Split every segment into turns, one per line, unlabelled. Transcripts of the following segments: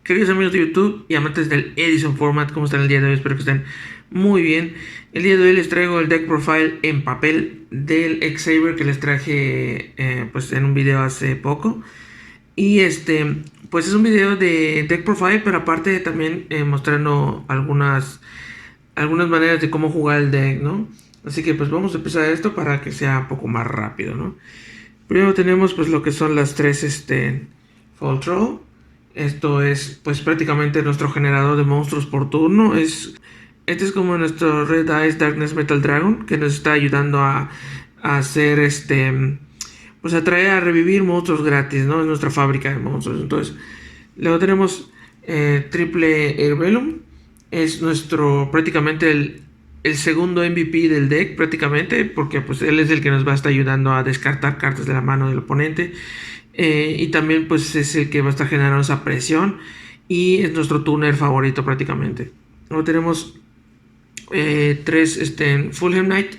Queridos amigos de YouTube y amantes del Edison Format, ¿cómo están el día de hoy? Espero que estén muy bien. El día de hoy les traigo el deck profile en papel del X-Saber que les traje pues en un video hace poco. Y pues es un video de deck profile, pero aparte también mostrando algunas maneras de cómo jugar el deck, ¿no? Así que pues vamos a empezar esto para que sea un poco más rápido, ¿no? Primero tenemos pues lo que son las tres Fall Throw. Esto es pues prácticamente nuestro generador de monstruos por turno. Este es como nuestro Red Eyes Darkness Metal Dragon, que nos está ayudando a hacer pues atraer a revivir monstruos gratis, ¿no? Es nuestra fábrica de monstruos. Entonces, luego tenemos Triple Airbellum. Es nuestro prácticamente el segundo MVP del deck prácticamente, porque pues él es el que nos va a estar ayudando a descartar cartas de la mano del oponente. Y también pues es el que va a estar generando esa presión y es nuestro tuner favorito prácticamente. Luego tenemos tres Fulham Knight.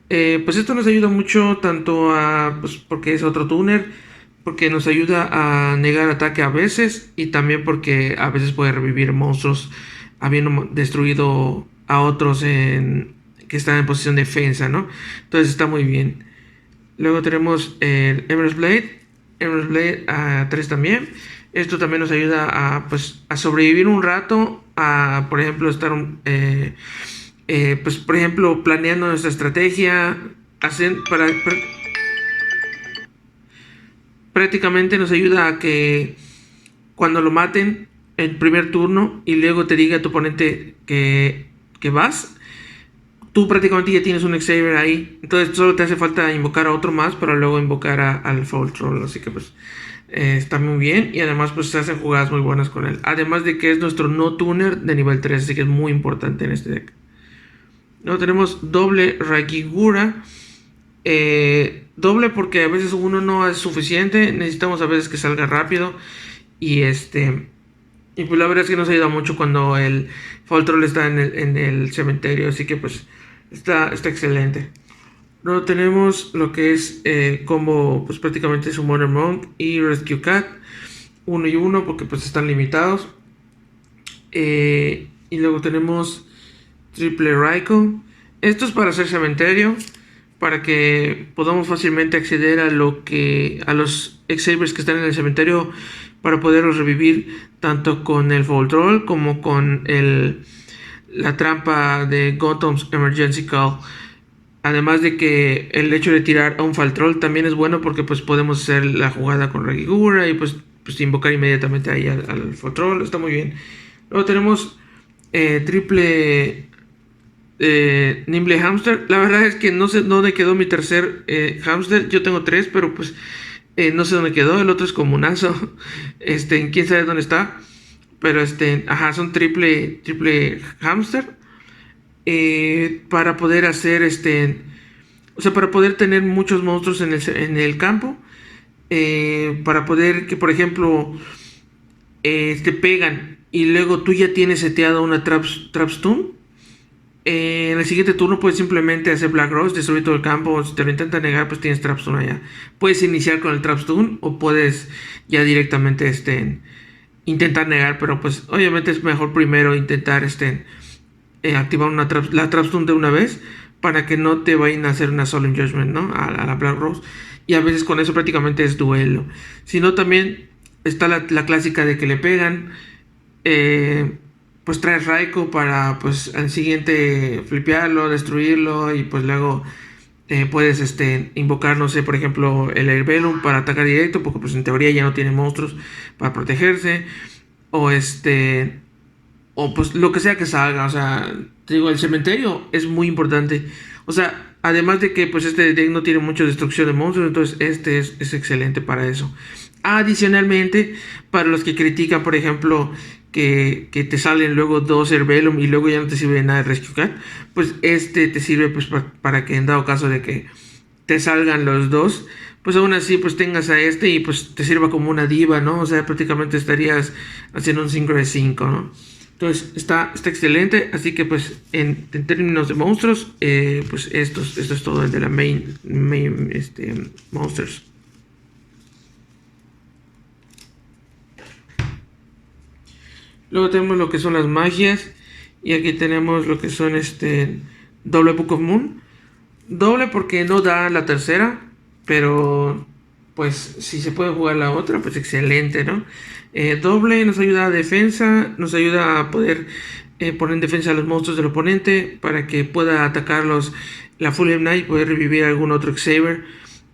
Pues esto nos ayuda mucho tanto a pues porque es otro tuner, porque nos ayuda a negar ataque a veces y también porque a veces puede revivir monstruos habiendo destruido a otros que están en posición de defensa, ¿no? Entonces está muy bien. Luego tenemos el Emerald Blade a 3 también. Esto también nos ayuda pues, a sobrevivir un rato, a por ejemplo estar pues por ejemplo planeando nuestra estrategia, prácticamente nos ayuda a que cuando lo maten el primer turno y luego te diga tu oponente que vas, tú prácticamente ya tienes un X-Saber ahí. Entonces solo te hace falta invocar a otro más para luego invocar al Fall Troll. Así que pues está muy bien. Y además pues se hacen jugadas muy buenas con él. Además de que es nuestro no tuner de nivel 3. Así que es muy importante en este deck. Luego tenemos doble Ragigura. Doble porque a veces uno no es suficiente. Necesitamos a veces que salga rápido. Y y pues la verdad es que nos ayuda mucho cuando el Fall Troll está en el cementerio. Así que pues está excelente. Luego tenemos lo que es combo pues prácticamente Summoner Monk y Rescue Cat. 1 y 1 porque pues están limitados. Y luego tenemos Triple Raikou. Esto es para hacer cementerio, para que podamos fácilmente acceder a los X-Sabers que están en el cementerio, para poderlos revivir tanto con el Fall Troll como con la trampa de Gotham's Emergency Call. Además de que el hecho de tirar a un Fall Troll también es bueno porque pues podemos hacer la jugada con Regigura y pues invocar inmediatamente ahí al Fall Troll. Está muy bien. Luego tenemos triple Nimble Hamster. La verdad es que no sé dónde quedó mi tercer hamster. Yo tengo 3, pero pues no sé dónde quedó. El otro es comunazo. Quién sabe dónde está. Pero son triple hamster. Para poder hacer o sea, para poder tener muchos monstruos en el campo. Para poder que, por ejemplo, te pegan y luego tú ya tienes seteado una Trapstone. En el siguiente turno puedes simplemente hacer Black Rose, destruir todo el campo. Si te lo intentan negar, pues tienes Trapstone allá. Puedes iniciar con el Trapstone o puedes ya directamente intentar negar, pero pues obviamente es mejor primero intentar activar la Trapstone de una vez para que no te vayan a hacer una Solemn Judgment, ¿no? A la Black Rose. Y a veces con eso prácticamente es duelo. Si no, también está la clásica de que le pegan. Pues traes Raikou para pues al siguiente flipearlo, destruirlo y pues luego puedes invocar, no sé, por ejemplo el Airbellum para atacar directo porque pues en teoría ya no tiene monstruos para protegerse o o pues lo que sea que salga. O sea, te digo, el cementerio es muy importante. O sea, además de que pues este deck no tiene mucha destrucción de monstruos, entonces es excelente para eso. Adicionalmente, para los que critican, por ejemplo, que te salen luego 2 Airbellum y luego ya no te sirve de nada el Rescue Cat, pues te sirve pues para que en dado caso de que te salgan los dos, pues aún así pues tengas a y pues te sirva como una diva, ¿no? O sea, prácticamente estarías haciendo un 5 de 5, ¿no? Entonces está excelente. Así que pues en términos de monstruos, pues esto es todo el de la main monsters. Luego tenemos lo que son las magias. Y aquí tenemos lo que son doble Book of Moon. Doble porque no da la tercera. Pero pues si se puede jugar la otra, pues excelente, ¿no? Doble nos ayuda a defensa. Nos ayuda a poder poner en defensa a los monstruos del oponente. Para que pueda atacarlos la Fulham Knight y poder revivir algún otro Xavier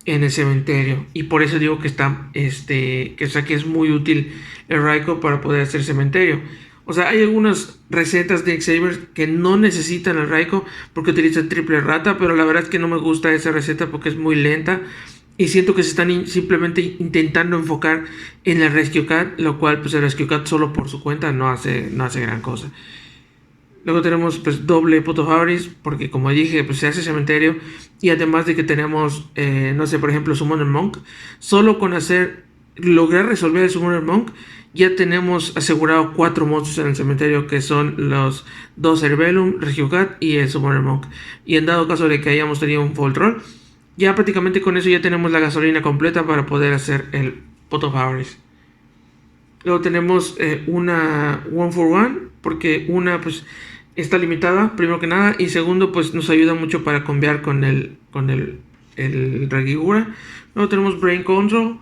en el cementerio. Y por eso digo que está que es muy útil el Raikou para poder hacer cementerio. O sea, hay algunas recetas de Xavier que no necesitan el Raikou porque utilizan triple rata, pero la verdad es que no me gusta esa receta porque es muy lenta y siento que se están simplemente intentando enfocar en el Rescue Cat, lo cual pues el Rescue Cat solo por su cuenta no hace gran cosa. Luego tenemos pues doble Potoharis, porque como dije, pues se hace cementerio. Y además de que tenemos, no sé, por ejemplo, Summoner Monk. Solo con lograr resolver el Summoner Monk, ya tenemos asegurado 4 monstruos en el cementerio, que son los 2 Cerebellum, Regiocat y el Summoner Monk. Y en dado caso de que hayamos tenido un Fall Troll, ya prácticamente con eso ya tenemos la gasolina completa para poder hacer el Potoharis. Luego tenemos una One for One, porque una pues está limitada, primero que nada, y segundo pues nos ayuda mucho para cambiar con el Regigura. Luego tenemos Brain Control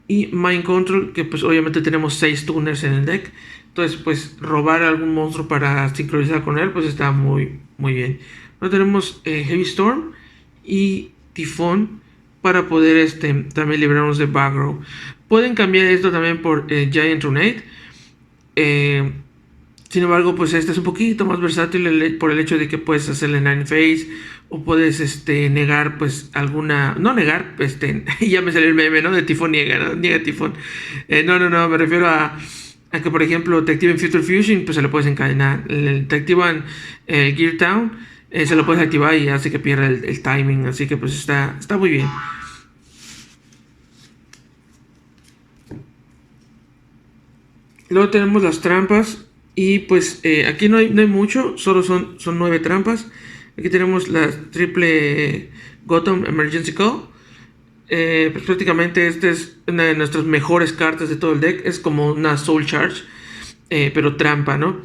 y Mind Control, que pues obviamente tenemos 6 tuners en el deck. Entonces pues robar algún monstruo para sincronizar con él pues está muy bien. Luego tenemos Heavy Storm y Tifón para poder también librarnos de Bagrow. Pueden cambiar esto también por Giant Runate. Sin embargo, pues este es un poquito más versátil por el hecho de que puedes hacerle Nine Phase o puedes negar pues alguna... No negar, ya me salió el meme, ¿no? De Tifón niega, ¿no? Niega Tifón. No, me refiero a que por ejemplo te activen Future Fusion, pues se lo puedes encadenar. Te activan Gear Town, se lo puedes activar y hace que pierda el timing, así que pues está muy bien. Luego tenemos las trampas. Y pues aquí no hay mucho, solo son 9 trampas. Aquí tenemos la triple Gotham Emergency Call. Pues prácticamente esta es una de nuestras mejores cartas de todo el deck. Es como una Soul Charge, pero trampa, ¿no?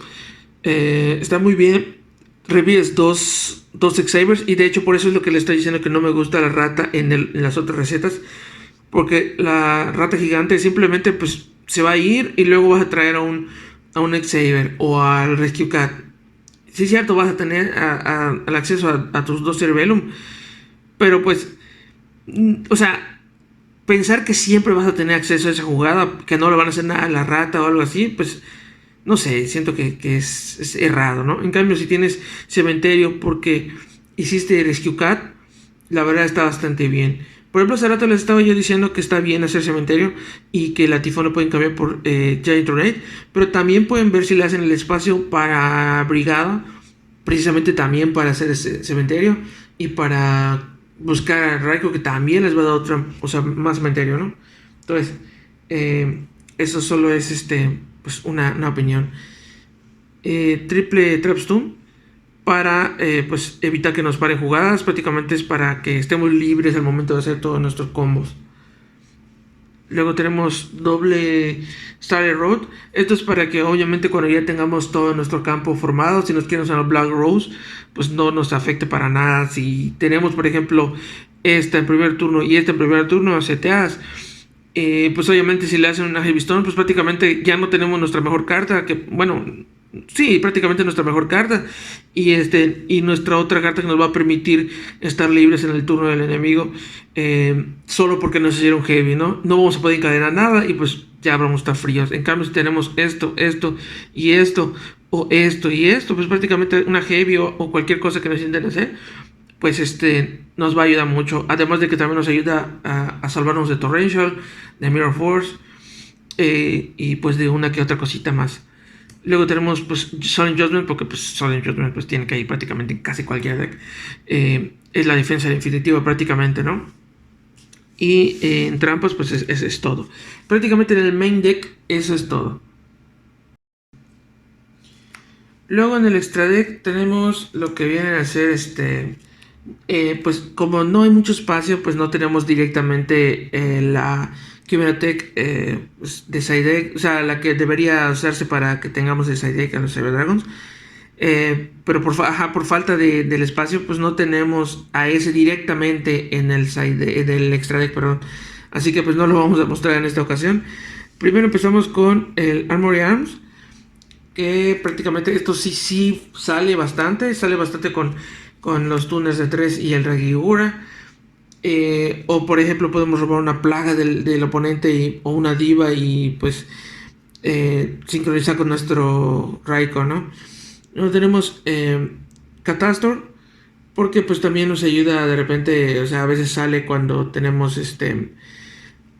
Está muy bien. Revives dos Xavers. Y de hecho por eso es lo que le estoy diciendo que no me gusta la rata en las otras recetas. Porque la rata gigante simplemente pues se va a ir y luego vas a traer a un Xavier o al Rescue Cat. Sí es cierto, vas a tener el acceso a tus 2 Cerebellum, pero pues, o sea, pensar que siempre vas a tener acceso a esa jugada, que no le van a hacer nada a la rata o algo así, pues, no sé, siento que es errado, ¿no? En cambio, si tienes cementerio porque hiciste Rescue Cat, la verdad está bastante bien. Por ejemplo, hace rato les estaba yo diciendo que está bien hacer cementerio y que la Tifón lo pueden cambiar por Giant Tornado, pero también pueden ver si le hacen el espacio para Brigada, precisamente también para hacer ese cementerio y para buscar a Raikou, que también les va a dar otra, o sea, más cementerio, ¿no? Entonces, eso solo es pues una opinión. Triple Trapstone para pues evitar que nos paren jugadas, prácticamente es para que estemos libres al momento de hacer todos nuestros combos. Luego tenemos doble Starry Road. Esto es para que obviamente cuando ya tengamos todo nuestro campo formado, si nos quieren usar Black Rose, pues no nos afecte para nada. Si tenemos por ejemplo esta en primer turno y esta en primer turno, seteadas, pues obviamente si le hacen una Heavy Storm, pues prácticamente ya no tenemos nuestra mejor carta, que bueno... Sí, prácticamente nuestra mejor carta y nuestra otra carta que nos va a permitir estar libres en el turno del enemigo, solo porque nos hicieron heavy, ¿no? No vamos a poder encadenar nada y pues ya vamos a estar fríos. En cambio, si tenemos esto y esto, o esto y esto, pues prácticamente una heavy o cualquier cosa que nos intenten hacer, pues nos va a ayudar mucho. Además de que también nos ayuda a salvarnos de Torrential, de Mirror Force, y pues de una que otra cosita más. Luego tenemos pues Solemn Judgment, porque pues Solemn Judgment pues tiene que ir prácticamente en casi cualquier deck. Es la defensa definitiva prácticamente, ¿no? Y en trampas pues eso es todo. Prácticamente en el main deck eso es todo. Luego en el extra deck tenemos lo que viene a ser pues como no hay mucho espacio, pues no tenemos directamente la Chimera Tech pues, de side deck, o sea, la que debería usarse para que tengamos de side deck a los Cyber Dragons. Pero por falta del espacio, pues no tenemos a ese directamente en el del extra deck, perdón. Así que pues no lo vamos a mostrar en esta ocasión. Primero empezamos con el Armory Arms, que prácticamente esto sí sale bastante con los tuners de 3 y el Regiura. O por ejemplo podemos robar una plaga del oponente o una diva y pues sincronizar con nuestro Raikou, ¿no? Luego tenemos Catastor, porque pues también nos ayuda de repente, o sea, a veces sale cuando tenemos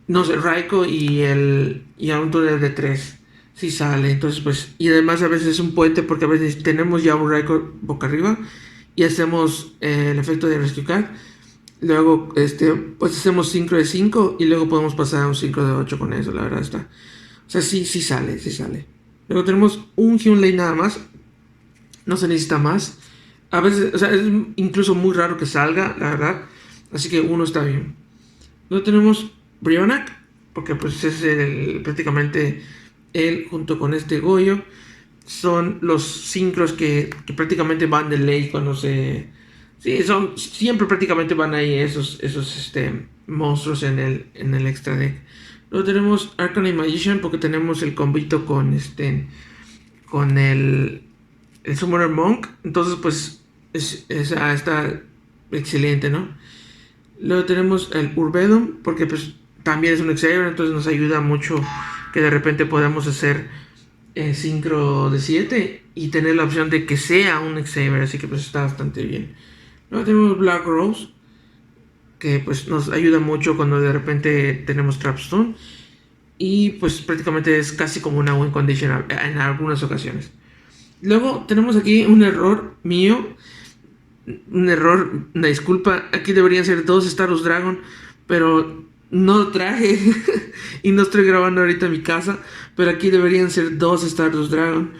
no sé, Raikou y a un túnel de 3. Sí sale, entonces pues, y además a veces es un puente porque a veces tenemos ya un Raikou boca arriba y hacemos el efecto de Rescue Card. Luego, pues hacemos sincro de 5 y luego podemos pasar a un sincro de 8 con eso, la verdad está. O sea, sí sale. Luego tenemos un Hyunlei nada más. No se necesita más. A veces, o sea, es incluso muy raro que salga, la verdad. Así que uno está bien. Luego tenemos Brionac, porque pues es prácticamente él junto con este Goyo. Son los sincros que prácticamente van de ley cuando se... Sí, siempre prácticamente van ahí esos monstruos en el extra deck. Luego tenemos Arcane Magician porque tenemos el combito con el Summoner Monk. Entonces pues está excelente, ¿no? Luego tenemos el Urbedum porque pues también es un Xavier, entonces nos ayuda mucho que de repente podamos hacer sincro de 7 y tener la opción de que sea un Xavier, así que pues está bastante bien. Luego tenemos Black Rose, que pues nos ayuda mucho cuando de repente tenemos Trapstone. Y pues prácticamente es casi como una win condition en algunas ocasiones. Luego tenemos aquí un error mío. Una disculpa. Aquí deberían ser 2 Stardust Dragon, pero no lo traje. Y no estoy grabando ahorita en mi casa. Pero aquí deberían ser 2 Stardust Dragon.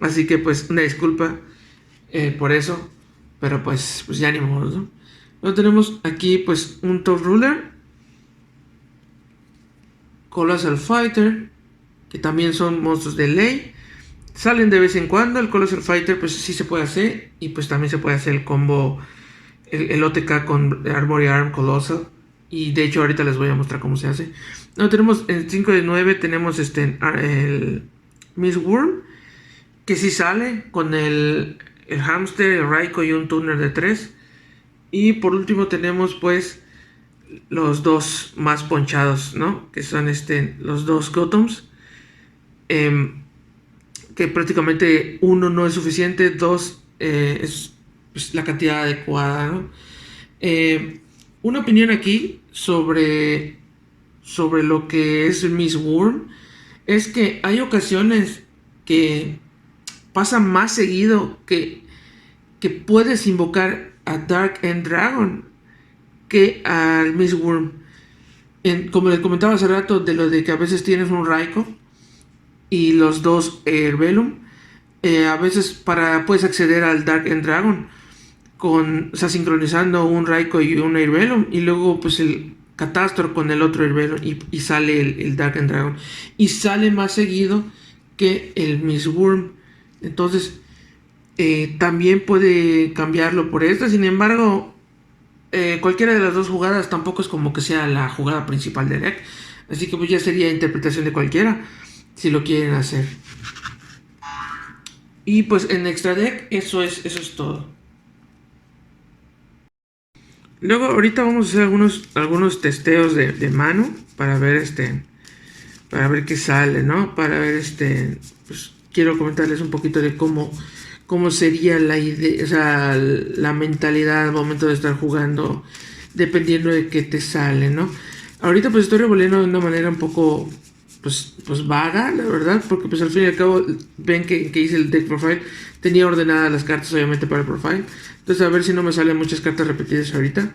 Así que pues una disculpa por eso. Pero pues ya ni modo, ¿no? Luego tenemos aquí pues un Top Ruler, Colossal Fighter, que también son monstruos de ley. Salen de vez en cuando. El Colossal Fighter pues sí se puede hacer. Y pues también se puede hacer el combo, el OTK con Armory Arm Colossal. Y de hecho ahorita les voy a mostrar cómo se hace. Luego tenemos en 5 de 9 tenemos el Miss Worm, que sí sale con el Hamster, el Raikou y un Tuner de 3. Y por último tenemos pues los dos más ponchados, ¿no? Que son los dos Gotoms. Que prácticamente uno no es suficiente, 2 es pues, la cantidad adecuada, ¿no? Una opinión aquí sobre lo que es Miss Worm es que hay ocasiones que pasa más seguido que puedes invocar a Dark End Dragon que al Miss Worm. Como les comentaba hace rato, de lo de que a veces tienes un Raikou y los dos Herbellum, a veces puedes acceder al Dark End Dragon sincronizando un Raikou y un Herbellum, y luego pues el Catastor con el otro Herbellum y sale el Dark End Dragon, y sale más seguido que el Miss Worm. Entonces también puede cambiarlo por esta. Sin embargo, cualquiera de las dos jugadas tampoco es como que sea la jugada principal del deck, así que pues ya sería interpretación de cualquiera si lo quieren hacer. Y pues en extra deck eso es todo. Luego ahorita vamos a hacer algunos testeos de mano para ver qué sale, ¿no? Para ver pues quiero comentarles un poquito de cómo sería la idea, o sea, la mentalidad al momento de estar jugando, dependiendo de qué te sale, ¿no? Ahorita pues estoy revolviendo de una manera un poco pues vaga, la verdad, porque pues al fin y al cabo ven que hice el deck profile, tenía ordenadas las cartas obviamente para el profile, entonces a ver si no me salen muchas cartas repetidas ahorita,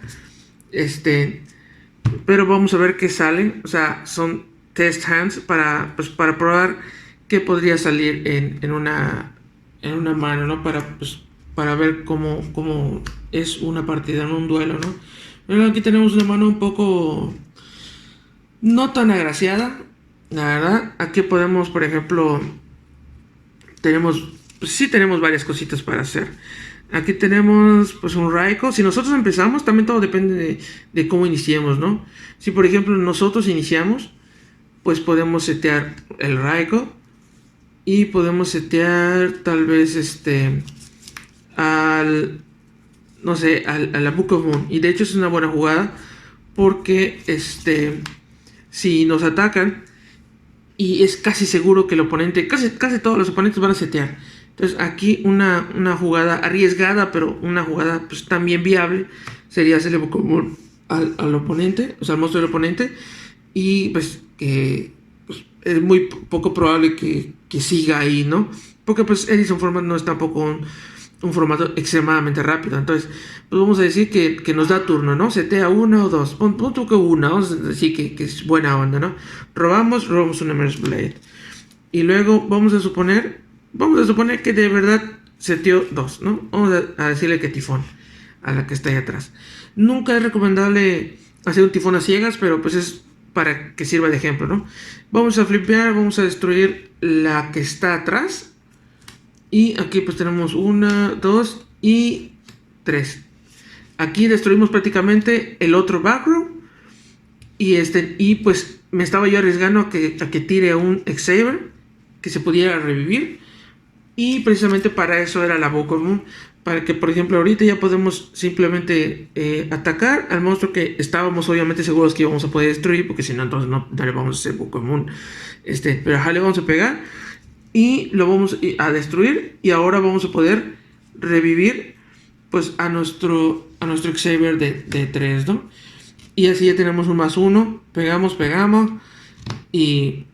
pero vamos a ver qué sale. O sea, son test hands para probar qué podría salir en una mano, ¿no? Para ver cómo es una partida en un duelo, ¿no? Bueno, aquí tenemos una mano un poco no tan agraciada, la verdad. Aquí podemos, por ejemplo, tenemos, pues sí tenemos varias cositas para hacer. Aquí tenemos pues un Raikou. Si nosotros empezamos, también todo depende de cómo iniciemos, ¿no? Si por ejemplo nosotros iniciamos, pues podemos setear el Raikou. Y podemos setear tal vez al, no sé, a la Book of Moon. Y de hecho es una buena jugada porque si nos atacan y es casi seguro que el oponente, casi todos los oponentes van a setear. Entonces aquí una jugada arriesgada, pero una jugada pues también viable, sería hacerle Book of Moon al oponente, o sea, al monstruo del oponente. Y pues que pues, es muy poco probable que siga ahí, ¿no? Porque pues Edison Format no es tampoco un formato extremadamente rápido. Entonces, pues vamos a decir que nos da turno, ¿no? Setea una o dos. Pon tú que una, vamos a decir que es buena onda, ¿no? Robamos un Emerge Blade. Y luego vamos a suponer que de verdad seteó dos, ¿no? Vamos a decirle que tifón a la que está ahí atrás. Nunca es recomendable hacer un tifón a ciegas, pero pues es para que sirva de ejemplo, ¿no? Vamos a flipear, vamos a destruir la que está atrás. Y aquí pues tenemos 1, 2 y 3. Aquí destruimos prácticamente el otro backrow. Y pues me estaba yo arriesgando a que tire a un X-Saber que se pudiera revivir. Y precisamente para eso era la Book of Moon. Para que por ejemplo ahorita ya podemos simplemente atacar al monstruo que estábamos obviamente seguros que íbamos a poder destruir. Porque si no, entonces no le vamos a hacer Book of Moon. Pero ajá, le vamos a pegar. Y lo vamos a destruir. Y ahora vamos a poder revivir pues a nuestro X-Saber de 3, ¿no? Y así ya tenemos un +1. Pegamos. Y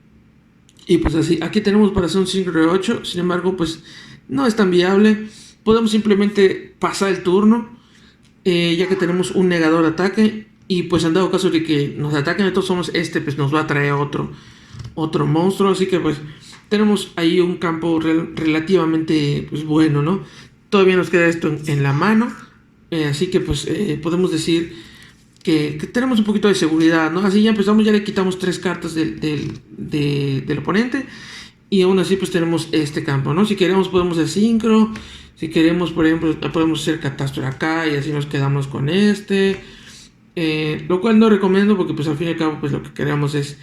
pues así. Aquí tenemos para hacer un sincro de 8. Sin embargo, pues no es tan viable. Podemos simplemente pasar el turno. Ya que tenemos un negador de ataque. Y pues en dado caso de que nos ataquen, entonces somos pues nos va a traer otro monstruo. Así que pues tenemos ahí un campo relativamente pues bueno, ¿no? Todavía nos queda esto en la mano. Así que pues podemos decir que tenemos un poquito de seguridad, ¿no? Así ya empezamos, ya le quitamos 3 cartas del oponente. Y aún así pues tenemos este campo, ¿no? Si queremos podemos hacer sincro. Si queremos, por ejemplo, podemos hacer catástrofe acá y así nos quedamos con lo cual no recomiendo porque pues al fin y al cabo pues lo que queremos es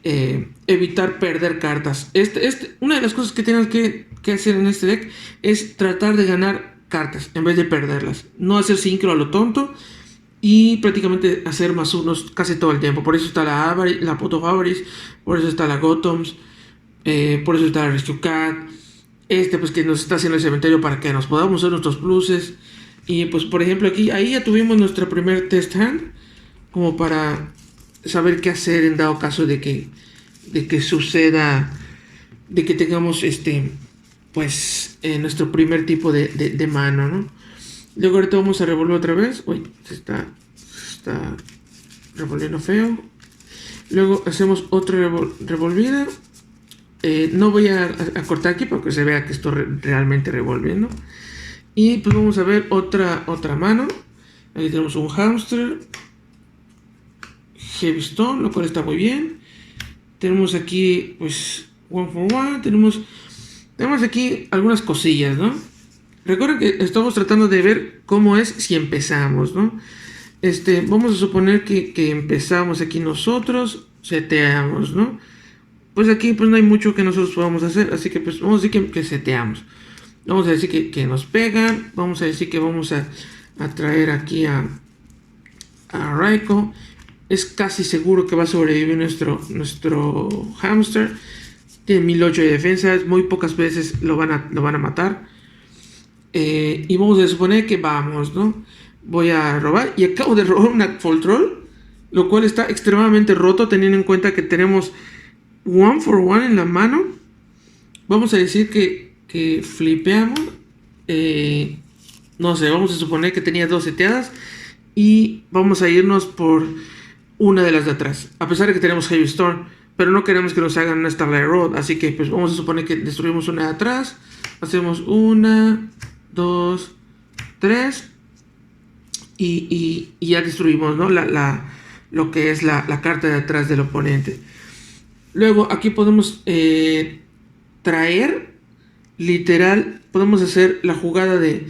evitar perder cartas. Una de las cosas que tienes que hacer en este deck es tratar de ganar cartas en vez de perderlas. No hacer sincro a lo tonto y prácticamente hacer +1 casi todo el tiempo. Por eso está la Pot of Avarice, por eso está la Gothams, por eso está la Rescue Cat. Pues que nos está haciendo el cementerio para que nos podamos hacer nuestros pluses. Y pues por ejemplo ahí ya tuvimos nuestra primer test hand como para saber qué hacer en dado caso de que suceda, de que tengamos pues nuestro primer tipo de mano, ¿no? Luego ahorita vamos a revolver otra vez. Uy, se está revolviendo feo. Luego hacemos otra revolvida. No voy a cortar aquí para que se vea que estoy realmente revolviendo. Y pues vamos a ver otra mano. Aquí tenemos un Hamster, Heavy Stone, lo cual está muy bien. Tenemos aquí pues One for One. Tenemos aquí algunas cosillas, ¿no? Recuerden que estamos tratando de ver cómo es si empezamos, ¿no? Vamos a suponer que empezamos aquí nosotros, seteamos, ¿no? Pues aquí pues no hay mucho que nosotros podamos hacer, así que pues vamos a decir que seteamos. Vamos a decir que nos pegan, vamos a decir que vamos a traer aquí a Raikou. Es casi seguro que va a sobrevivir nuestro Hamster. Tiene 1008 de defensa, muy pocas veces lo van a matar. Y vamos a suponer que vamos, ¿no? Voy a robar y acabo de robar una Fall Troll, lo cual está extremadamente roto teniendo en cuenta que tenemos One for One en la mano. Vamos a decir que flipeamos. No sé, vamos a suponer que tenía 2 seteadas y vamos a irnos por una de las de atrás, a pesar de que tenemos Heavy Storm, pero no queremos que nos hagan una Starlight Road, así que pues vamos a suponer que destruimos una de atrás, hacemos 1, 2, 3 y ya destruimos, ¿no? la lo que es la carta de atrás del oponente. Luego aquí podemos traer, literal, podemos hacer la jugada de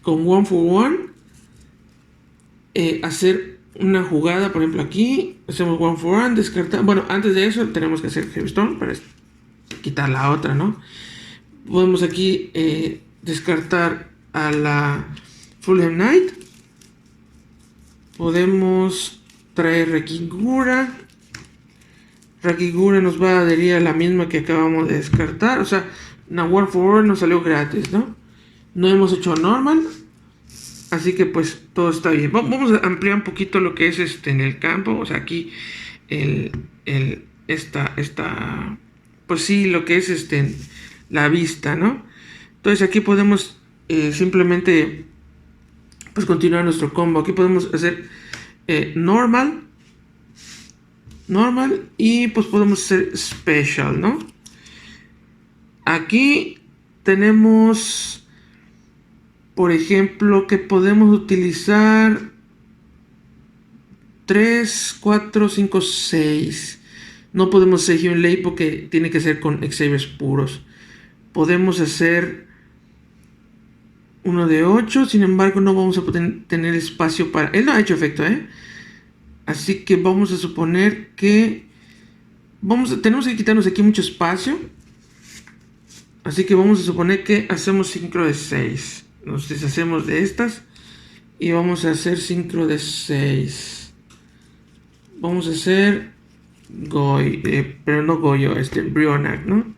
con one for one, hacer una jugada, por ejemplo aquí, hacemos one for one, descartar, bueno, antes de eso tenemos que hacer Heavystone para quitar la otra, ¿no? Podemos aquí descartar a la Fulham Knight, podemos traer Rakigura. Rakigura nos va a adherir a la misma que acabamos de descartar. O sea, una one for one nos salió gratis, ¿no? No hemos hecho normal. Así que pues todo está bien. Vamos a ampliar un poquito lo que es en el campo. O sea, aquí pues sí, lo que es la vista, ¿no? Entonces aquí podemos simplemente pues continuar nuestro combo. Aquí podemos hacer normal y pues podemos hacer special, ¿no? Aquí tenemos, por ejemplo, que podemos utilizar 3, 4, 5, 6. No podemos hacer Hewn Lay porque tiene que ser con Xavers puros. Podemos hacer uno de 8, sin embargo no vamos a poder tener espacio para... Él no ha hecho efecto, así que vamos a suponer que tenemos que quitarnos aquí mucho espacio. Así que vamos a suponer que hacemos sincro de 6. Nos deshacemos de estas y vamos a hacer sincro de 6. Vamos a hacer pero no Goyo, Brionac, ¿no?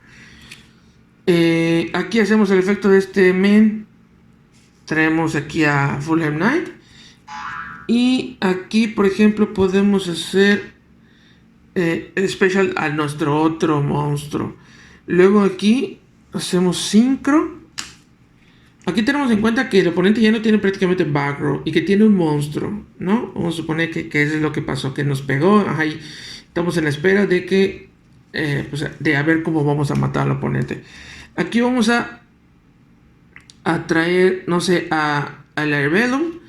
Aquí hacemos el efecto de este men. Traemos aquí a Fulham Knight. Y aquí, por ejemplo, podemos hacer special a nuestro otro monstruo. Luego aquí hacemos sincro. Aquí tenemos en cuenta que el oponente ya no tiene prácticamente back row y que tiene un monstruo, ¿no? Vamos a suponer que eso es lo que pasó, que nos pegó. Ajá, y estamos en la espera de que pues, de a ver cómo vamos a matar al oponente. Aquí vamos a traer, no sé, a la Herbellum.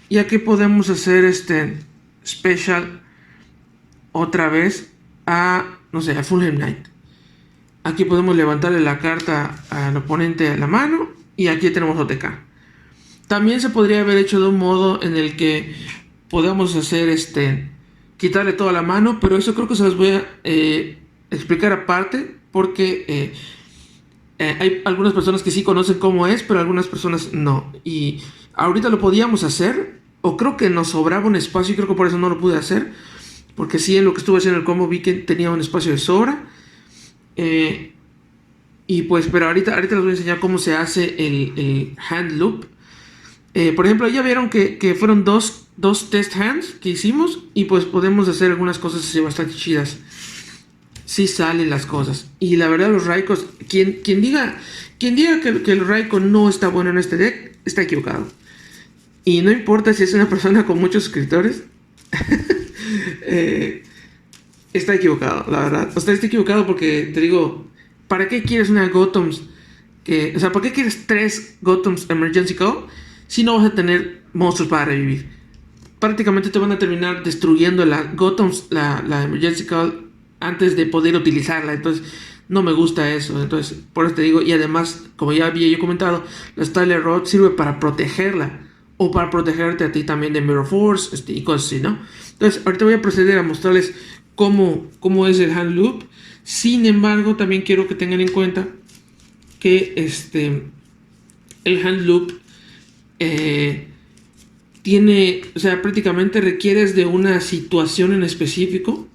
Y aquí podemos hacer special otra vez a, no sé, a Fulham Knight. Aquí podemos levantarle la carta al oponente a la mano. Y aquí tenemos OTK. También se podría haber hecho de un modo en el que podamos hacer quitarle toda la mano. Pero eso creo que se los voy a explicar aparte. Porque hay algunas personas que sí conocen cómo es, pero algunas personas no. Y ahorita lo podíamos hacer, o creo que nos sobraba un espacio y creo que por eso no lo pude hacer. Porque sí, en lo que estuve haciendo el combo vi que tenía un espacio de sobra. Y pues, pero ahorita les voy a enseñar cómo se hace el hand loop. Por ejemplo, ya vieron que fueron dos test hands que hicimos. Y pues podemos hacer algunas cosas así bastante chidas. Sí salen las cosas. Y la verdad los Raikos, quien diga que el Raiko no está bueno en este deck, está equivocado. Y no importa si es una persona con muchos suscriptores. Está equivocado, la verdad. O sea, está equivocado porque te digo, ¿para qué quieres una Gothams? O sea, ¿por qué quieres 3 Gothams Emergency Call si no vas a tener monstruos para revivir? Prácticamente te van a terminar destruyendo la Gothams, la Emergency Call, antes de poder utilizarla. Entonces no me gusta eso. Entonces por eso te digo. Y además, como ya había yo comentado, la Styler Rod sirve para protegerla o para protegerte a ti también de Mirror Force y cosas así, ¿no? Entonces ahorita voy a proceder a mostrarles cómo es el hand loop. Sin embargo, también quiero que tengan en cuenta que el hand loop tiene, o sea, prácticamente requieres de una situación en específico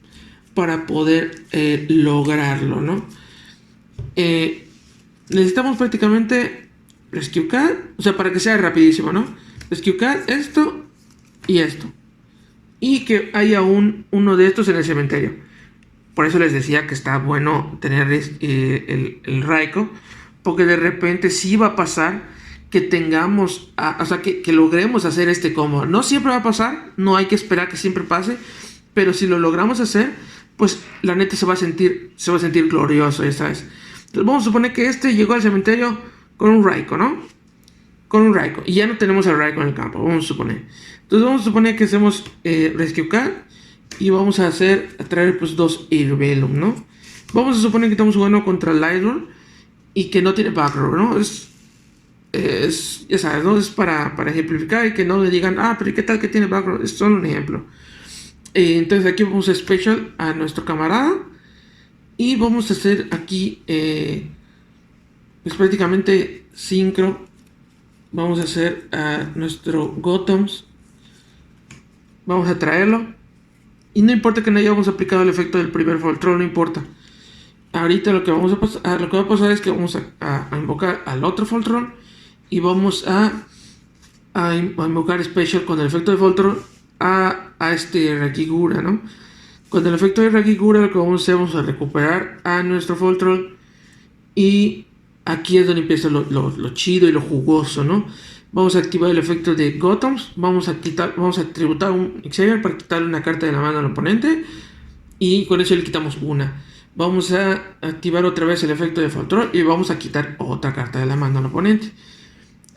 para poder lograrlo, ¿no? Necesitamos prácticamente Rescue Card, o sea, para que sea rapidísimo, ¿no? Rescue Card, esto y esto. Y que haya uno de estos en el cementerio. Por eso les decía que está bueno tener el Raiko, porque de repente sí va a pasar que tengamos, o sea, que logremos hacer este combo. No siempre va a pasar, no hay que esperar que siempre pase, pero si lo logramos hacer, pues la neta se va a sentir glorioso, ya sabes. Entonces vamos a suponer que llegó al cementerio con un Raiko, ¿no? Con un Raiko. Y ya no tenemos al Raiko en el campo, vamos a suponer. Entonces vamos a suponer que hacemos Rescue Card y vamos a traer pues dos Airbellum, ¿no? Vamos a suponer que estamos jugando contra Lydor y que no tiene backrow, ¿no? Ya sabes, ¿no? Es para ejemplificar y que no le digan, pero ¿qué tal que tiene backrow? Es solo un ejemplo. Entonces aquí vamos a special a nuestro camarada y vamos a hacer aquí pues prácticamente sincro. Vamos a hacer a nuestro Gothams, vamos a traerlo y no importa que no hayamos aplicado el efecto del primer Voltron, no importa. Ahorita lo que va a pasar es que vamos a invocar al otro Voltron y vamos a invocar Special con el efecto de Voltron a este Rakigura, ¿no? Con el efecto de Rakigura lo que vamos a hacer, vamos a recuperar a nuestro Voltron y aquí es donde empieza lo chido y lo jugoso, ¿no? Vamos a activar el efecto de Gothams, vamos a tributar un Xavier para quitarle una carta de la mano al oponente y con eso le quitamos una. Vamos a activar otra vez el efecto de Voltron y vamos a quitar otra carta de la mano al oponente.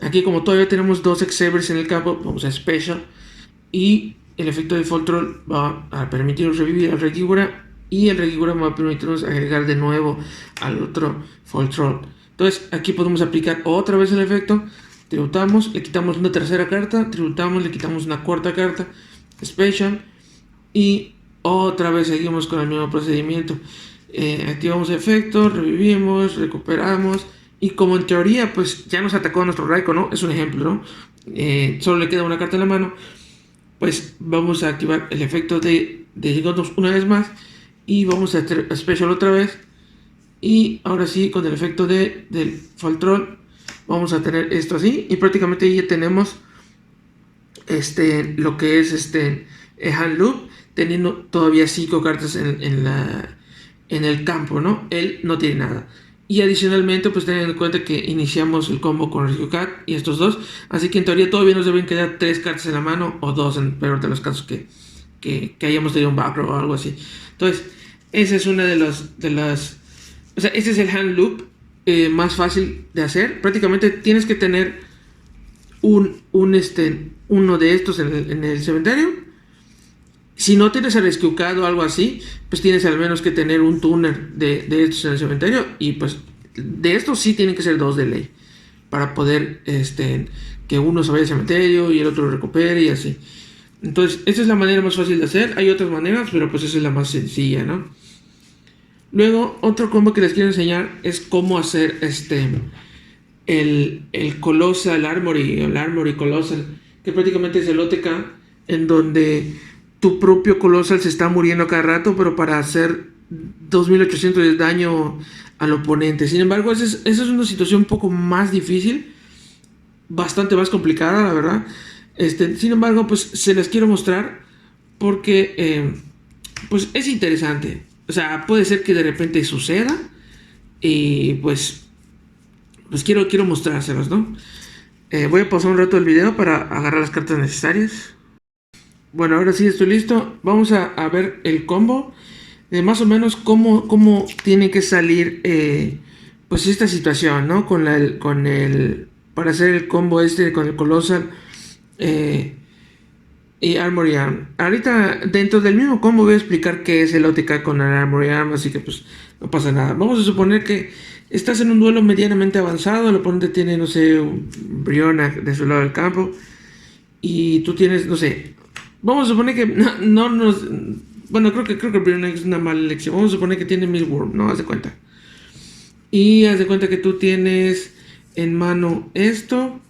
Aquí como todavía tenemos dos Xaviers en el campo, vamos a Special y el efecto de Voltron va a permitirnos revivir al Regigura y el Regigura va a permitirnos agregar de nuevo al otro Voltron. Entonces aquí podemos aplicar otra vez el efecto, tributamos, le quitamos una tercera carta, tributamos, le quitamos una cuarta carta, Special y otra vez seguimos con el mismo procedimiento. Activamos efecto, revivimos, recuperamos y como en teoría pues ya nos atacó nuestro Raikou, ¿no? Es un ejemplo, ¿no? Solo le queda una carta en la mano, pues vamos a activar el efecto de Gothams una vez más y vamos a hacer Special otra vez y ahora sí con el efecto del Voltron vamos a tener esto así y prácticamente ya tenemos lo que es Hand Loop teniendo todavía 5 cartas en el campo, ¿no? Él no tiene nada. Y adicionalmente, pues tengan en cuenta que iniciamos el combo con Ryukat y estos dos. Así que en teoría todavía nos deben quedar 3 cartas en la mano o 2 en el peor de los casos que hayamos tenido un backrow o algo así. Entonces, esa es una de las... O sea, este es el hand loop más fácil de hacer. Prácticamente tienes que tener uno de estos en el cementerio. Si no tienes a Rescuecad o algo así, pues tienes al menos que tener un tuner de estos en el cementerio. Y pues de estos sí tienen que ser 2 de ley. Para poder que uno se vaya al cementerio y el otro lo recupere y así. Entonces, esa es la manera más fácil de hacer. Hay otras maneras, pero pues esa es la más sencilla, ¿no? Luego, otro combo que les quiero enseñar es cómo hacer el Colossal Armory, el Armory Colossal, que prácticamente es el OTK, en donde tu propio Colossal se está muriendo cada rato, pero para hacer 2800 de daño al oponente. Sin embargo, esa es una situación un poco más difícil, bastante más complicada, la verdad. Sin embargo, pues se las quiero mostrar porque pues es interesante. O sea, puede ser que de repente suceda y pues quiero mostrárselos, ¿no? Voy a pausar un rato el video para agarrar las cartas necesarias. Bueno, ahora sí estoy listo. Vamos a ver el combo. Más o menos cómo tiene que salir pues esta situación, ¿no? Para hacer el combo con el Colossal y Armory Arm. Ahorita dentro del mismo combo voy a explicar qué es el OTK con el Armory Arm, así que pues no pasa nada. Vamos a suponer que estás en un duelo medianamente avanzado, el oponente tiene, no sé, un Briona de su lado del campo y tú tienes, no sé, vamos a suponer que bueno, creo que Briona es una mala elección. Vamos a suponer que tiene Milworm, ¿no? Haz de cuenta. Y haz de cuenta que tú tienes en mano esto.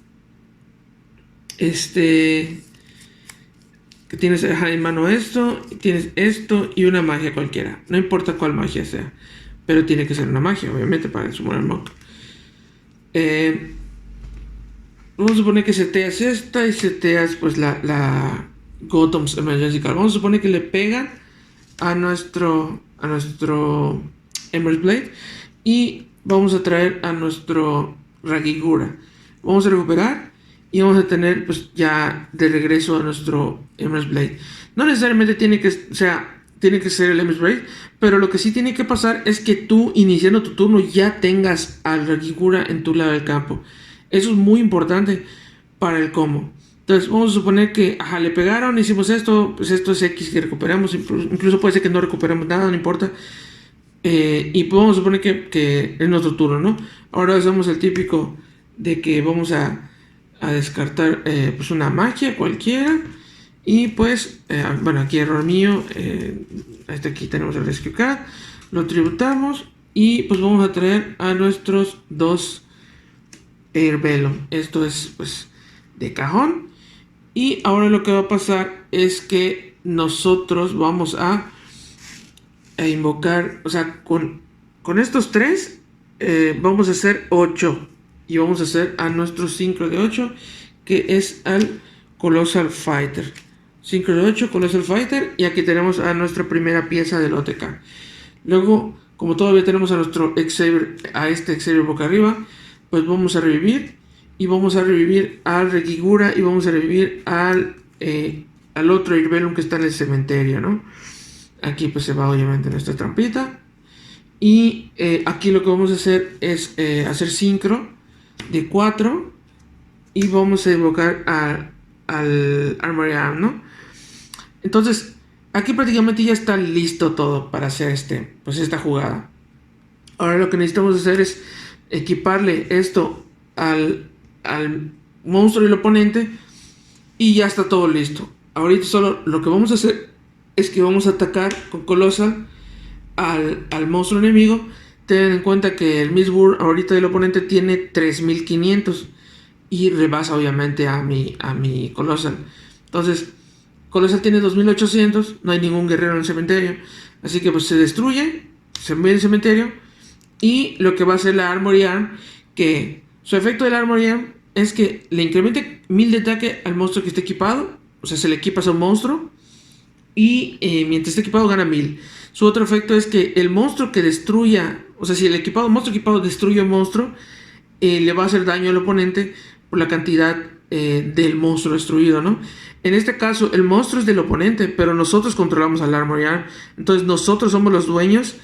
Que tienes en mano esto, tienes esto y una magia cualquiera. No importa cuál magia sea, pero tiene que ser una magia, obviamente, para sumar el mock. Vamos a suponer que seteas esta y seteas pues la Gothams Emergency Card. Vamos a suponer que le pegan a nuestro Emerald Blade y vamos a traer a nuestro Rakigura. Vamos a recuperar y vamos a tener pues ya de regreso a nuestro Emerald Blade. No necesariamente tiene que ser el Emerald Blade, pero lo que sí tiene que pasar es que tú, iniciando tu turno, ya tengas al Rakigura en tu lado del campo. Eso es muy importante para el combo. Entonces vamos a suponer que, ajá, le pegaron, hicimos esto, pues esto es X que recuperamos, incluso puede ser que no recuperemos nada, no importa. Y pues vamos a suponer que es nuestro turno, ¿no? Ahora hacemos el típico de que vamos a descartar pues una magia cualquiera. Y pues, bueno, aquí error mío, aquí tenemos el Rescue Card, lo tributamos y pues vamos a traer a nuestros dos Airbellum. Esto es pues de cajón. Y ahora lo que va a pasar es que nosotros vamos a invocar, o sea, con estos tres vamos a hacer 8 y vamos a hacer a nuestro sincro de 8, que es al Colossal Fighter. Sincro de 8, Colossal Fighter, y aquí tenemos a nuestra primera pieza del OTK. Luego, como todavía tenemos a nuestro Xavier, a este Xavier boca arriba, pues vamos a revivir, y vamos a revivir al Regigura, y vamos a revivir al otro Airbellum que está en el cementerio, ¿no? Aquí pues se va obviamente nuestra trampita. Y aquí lo que vamos a hacer es hacer sincro de 4. Y vamos a invocar al Armory Arm, ¿no? Entonces, aquí prácticamente ya está listo todo para hacer pues esta jugada. Ahora lo que necesitamos hacer es equiparle esto al monstruo del oponente. Y ya está todo listo. Ahorita solo lo que vamos a hacer es que vamos a atacar con Colossal al monstruo enemigo. Ten en cuenta que el Mistborn ahorita del oponente tiene 3500 y rebasa obviamente a mi Colossal. Entonces Colossal tiene 2800, no hay ningún guerrero en el cementerio, así que pues se destruye, se envía al cementerio. Y lo que va a hacer la Armory Arm, que su efecto del Armory Arm es que le incrementa 1000 de ataque al monstruo que esté equipado. O sea, se le equipa a un monstruo y mientras esté equipado gana 1000. Su otro efecto es que el monstruo que destruya, o sea, si el monstruo equipado destruye un monstruo, le va a hacer daño al oponente por la cantidad del monstruo destruido, ¿no? En este caso, el monstruo es del oponente, pero nosotros controlamos al Armory Arm. Entonces, nosotros somos los dueños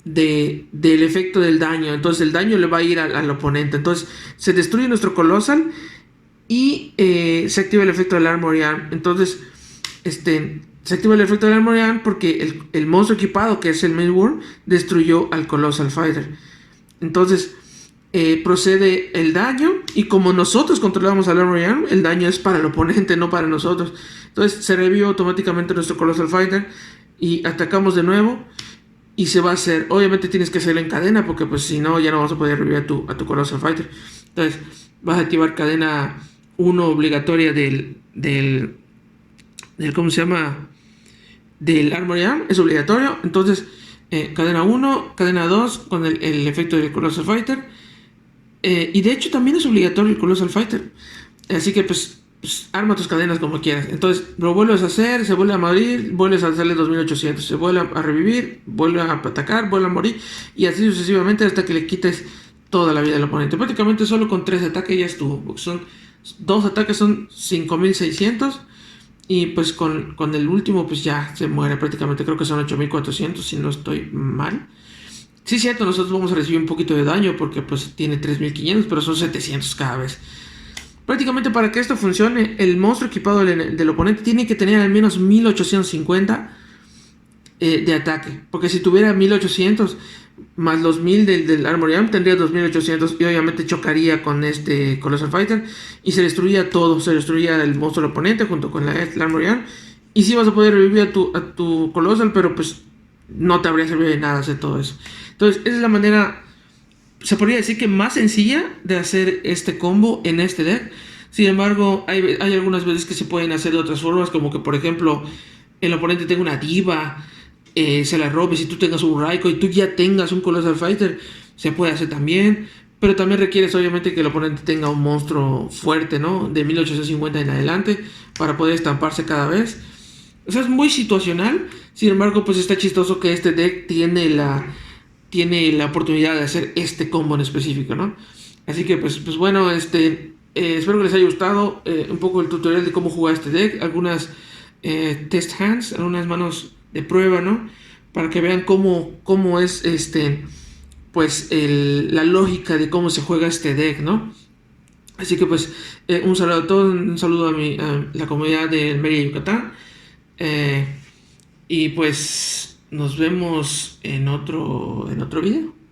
del efecto del daño. Entonces, el daño le va a ir al oponente. Entonces, se destruye nuestro Colossal y se activa el efecto del Armory Arm. Entonces, se activa el efecto del Armory Arm porque el monstruo equipado, que es el Mistborn, destruyó al Colossal Fighter. Entonces, procede el daño, y como nosotros controlamos al Armory Arm, el daño es para el oponente, no para nosotros. Entonces se revive automáticamente nuestro Colossal Fighter y atacamos de nuevo, y se va a hacer, obviamente tienes que hacerlo en cadena, porque pues si no ya no vas a poder revivir a tu Colossal Fighter. Entonces vas a activar cadena 1 obligatoria del ¿cómo se llama? Del Armory Arm, es obligatorio. Entonces cadena 1, cadena 2 con el efecto del Colossal Fighter. Y de hecho también es obligatorio el Colossal Fighter. Así que pues arma tus cadenas como quieras. Entonces lo vuelves a hacer, se vuelve a morir, vuelves a hacerle 2800, se vuelve a revivir, vuelve a atacar, vuelve a morir, y así sucesivamente hasta que le quites toda la vida al oponente. Prácticamente solo con 3 ataques ya estuvo, porque son 2 ataques, son 5600. Y pues con el último pues ya se muere prácticamente. Creo que son 8400 si no estoy mal. Sí, cierto, nosotros vamos a recibir un poquito de daño porque pues tiene 3500, pero son 700 cada vez. Prácticamente para que esto funcione, el monstruo equipado del oponente tiene que tener al menos 1850 de ataque. Porque si tuviera 1800 más los 1000 del Armory Arm, tendría 2800 y obviamente chocaría con este Colossal Fighter y se destruía todo. Se destruía el monstruo del oponente junto con el Armory Arm. Y sí vas a poder revivir a tu Colossal, pero pues no te habría servido de nada hacer todo eso. Entonces, esa es la manera, se podría decir que más sencilla de hacer este combo en este deck. Sin embargo, hay algunas veces que se pueden hacer de otras formas, como que por ejemplo el oponente tenga una diva, se la robes y tú tengas un Raikou y tú ya tengas un Colossal Fighter, se puede hacer también. Pero también requieres obviamente que el oponente tenga un monstruo fuerte, ¿no? De 1850 en adelante para poder estamparse cada vez. O sea, es muy situacional. Sin embargo, pues está chistoso que este deck tiene la oportunidad de hacer este combo en específico, ¿no? Así que pues bueno, espero que les haya gustado un poco el tutorial de cómo jugar este deck, algunas test hands, algunas manos de prueba, ¿no? Para que vean cómo es pues la lógica de cómo se juega este deck, ¿no? Así que pues un saludo a todos, un saludo a la comunidad de Mérida, Yucatán. Eh, y pues nos vemos en otro video.